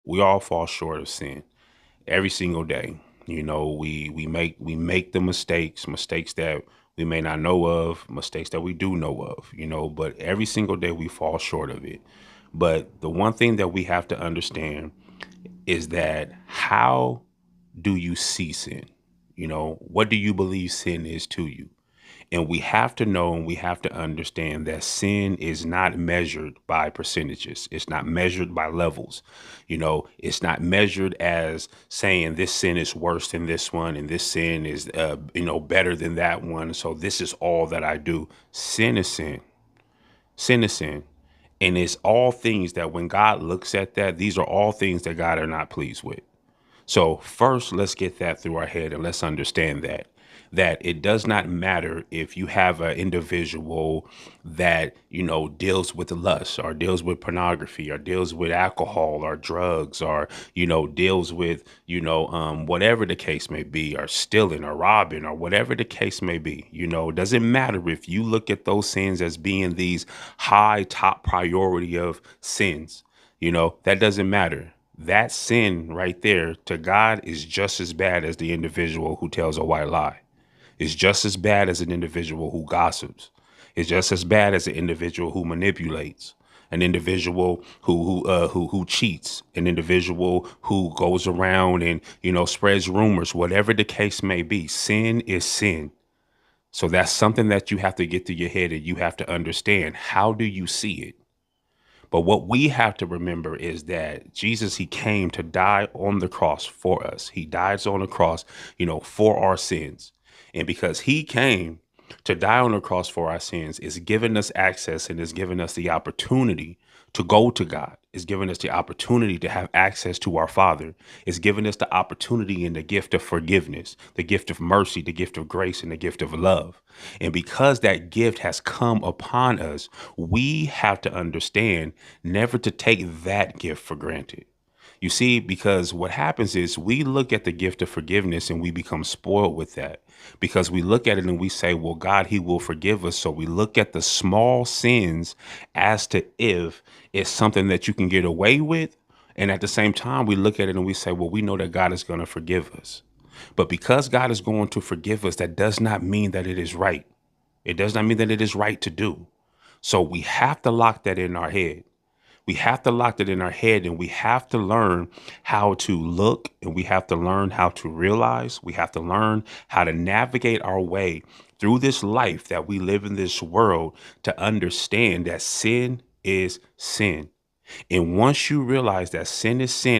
We all fall short of sin every single day. We make the mistakes that we may not know of, mistakes that we do know of, but every single day we fall short of it. But the one thing that we have to understand is that how do you see sin? What do you believe sin is to you? And we have to know and we have to understand that sin is not measured by percentages. It's not measured by levels. It's not measured as saying this sin is worse than this one and this sin is, better than that one. So this is all that I do. Sin is sin. Sin is sin. And it's all things that when God looks at that, these are all things that God are not pleased with. So first, let's get that through our head and let's understand that it does not matter if you have an individual that, deals with lust or deals with pornography or deals with alcohol or drugs or, deals with, whatever the case may be, or stealing or robbing or whatever the case may be. It doesn't matter if you look at those sins as being these high top priority of sins, that doesn't matter. That sin right there to God is just as bad as the individual who tells a white lie. It's just as bad as an individual who gossips. It's just as bad as an individual who manipulates, an individual who cheats, an individual who goes around and spreads rumors. Whatever the case may be, sin is sin. So that's something that you have to get through your head and you have to understand. How do you see it? But what we have to remember is that Jesus, he came to die on the cross for us. He dies on the cross, for our sins. And because he came to die on the cross for our sins, it's given us access and it's given us the opportunity to go to God. It's given us the opportunity to have access to our Father. It's given us the opportunity and the gift of forgiveness, the gift of mercy, the gift of grace, and the gift of love. And because that gift has come upon us, we have to understand never to take that gift for granted. You see, because what happens is we look at the gift of forgiveness and we become spoiled with that because we look at it and we say, well, God, he will forgive us. So we look at the small sins as to if it's something that you can get away with. And at the same time, we look at it and we say, well, we know that God is going to forgive us. But because God is going to forgive us, that does not mean that it is right. It does not mean that it is right to do. So we have to lock that in our head. We have to lock it in our head and we have to learn how to look and we have to learn how to realize. We have to learn how to navigate our way through this life that we live in this world to understand that sin is sin. And once you realize that sin is sin,